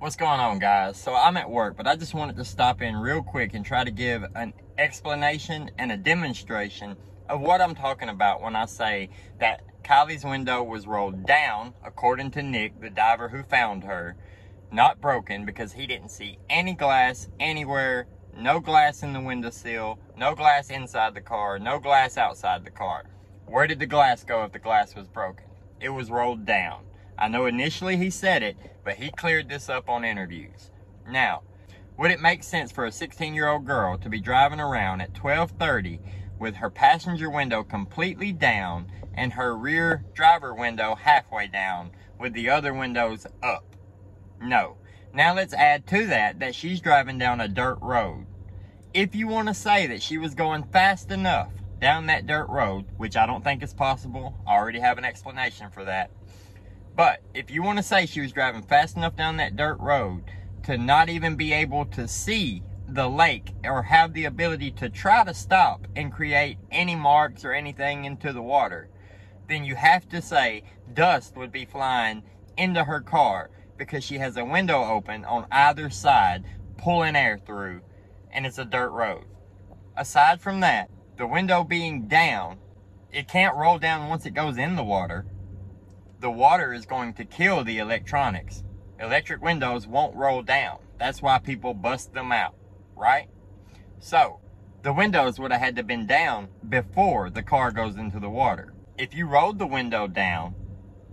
What's going on, guys? So I'm at work, but I just wanted to stop in real quick and try to give an explanation and a demonstration of what I'm talking about when I say that Kiely's window was rolled down, according to Nick, the diver who found her, not broken, because he didn't see any glass anywhere, no glass in the windowsill, no glass inside the car, no glass outside the car. Where did the glass go if the glass was broken? It was rolled down. I know initially he said it, but he cleared this up on interviews. Now, would it make sense for a 16-year-old girl to be driving around at 12:30 with her passenger window completely down and her rear driver window halfway down with the other windows up? No. Now let's add to that she's driving down a dirt road. If you want to say that she was going fast enough down that dirt road, which I don't think is possible, I already have an explanation for that. But if you want to say she was driving fast enough down that dirt road to not even be able to see the lake or have the ability to try to stop and create any marks or anything into the water, then you have to say dust would be flying into her car because she has a window open on either side pulling air through, and it's a dirt road. Aside from that, the window being down, it can't roll down once it goes in the water. The water is going to kill the electronics. Electric windows won't roll down. That's why people bust them out, right? So, the windows would have had to been down before the car goes into the water. If you rolled the window down,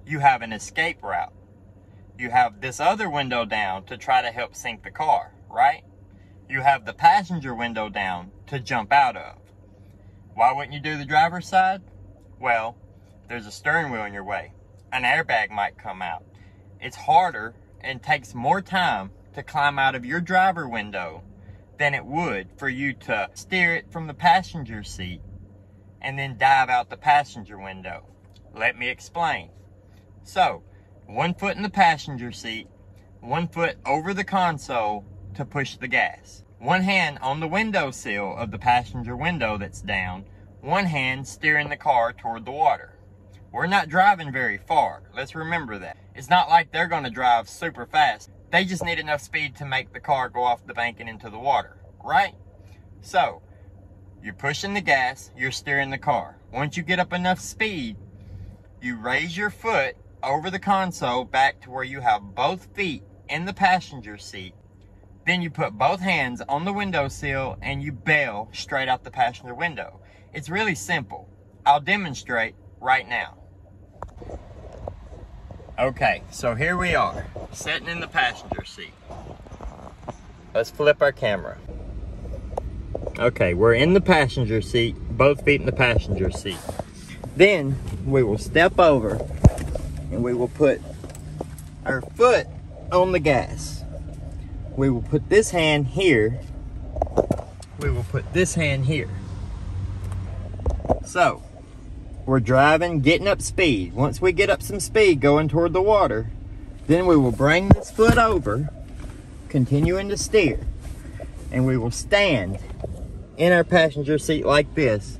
you have an escape route. You have this other window down to try to help sink the car, right? You have the passenger window down to jump out of. Why wouldn't you do the driver's side? Well, there's a steering wheel in your way. An airbag might come out. It's harder and takes more time to climb out of your driver window than it would for you to steer it from the passenger seat and then dive out the passenger window. Let me explain. So, 1 foot in the passenger seat, 1 foot over the console to push the gas. One hand on the windowsill of the passenger window that's down, one hand steering the car toward the water. We're not driving very far. Let's remember that. It's not like they're going to drive super fast. They just need enough speed to make the car go off the bank and into the water, right? So, you're pushing the gas, you're steering the car. Once you get up enough speed, you raise your foot over the console back to where you have both feet in the passenger seat. Then you put both hands on the windowsill and you bail straight out the passenger window. It's really simple. I'll demonstrate right now. Okay, so here we are, sitting in the passenger seat. Let's flip our camera. Okay, we're in the passenger seat, both feet in the passenger seat. Then we will step over and we will put our foot on the gas. We will put this hand here. We will put this hand here. So, we're driving, getting up speed. Once we get up some speed going toward the water, then we will bring this foot over, continuing to steer, and we will stand in our passenger seat like this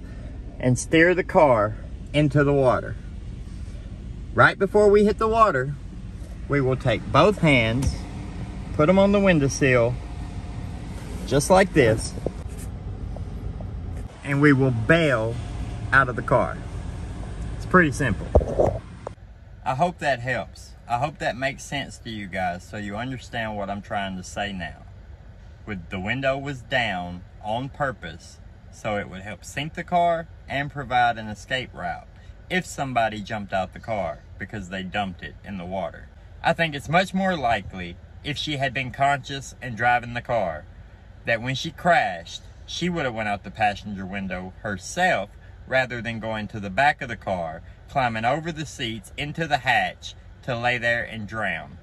and steer the car into the water. Right before we hit the water, we will take both hands, put them on the windowsill, just like this, and we will bail out of the car. Pretty simple. I hope that helps. I hope that makes sense to you guys so you understand what I'm trying to say now. The window was down on purpose so it would help sink the car and provide an escape route if somebody jumped out the car because they dumped it in the water. I think it's much more likely if she had been conscious and driving the car that when she crashed, she would have went out the passenger window herself rather than going to the back of the car, climbing over the seats into the hatch to lay there and drown.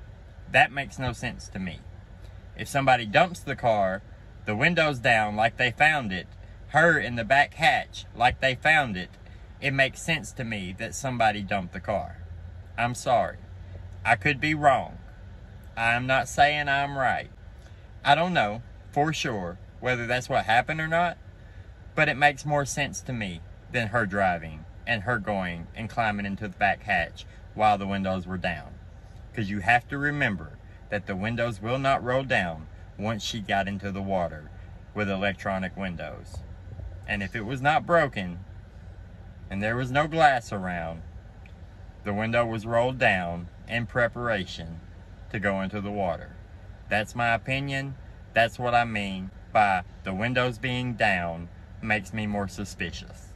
That makes no sense to me. If somebody dumps the car, the windows down like they found it, her in the back hatch like they found it, it makes sense to me that somebody dumped the car. I'm sorry. I could be wrong. I'm not saying I'm right. I don't know for sure whether that's what happened or not, but it makes more sense to me than her driving and her going and climbing into the back hatch while the windows were down. Because you have to remember that the windows will not roll down once she got into the water with electronic windows. And if it was not broken and there was no glass around, the window was rolled down in preparation to go into the water. That's my opinion. That's what I mean by the windows being down makes me more suspicious.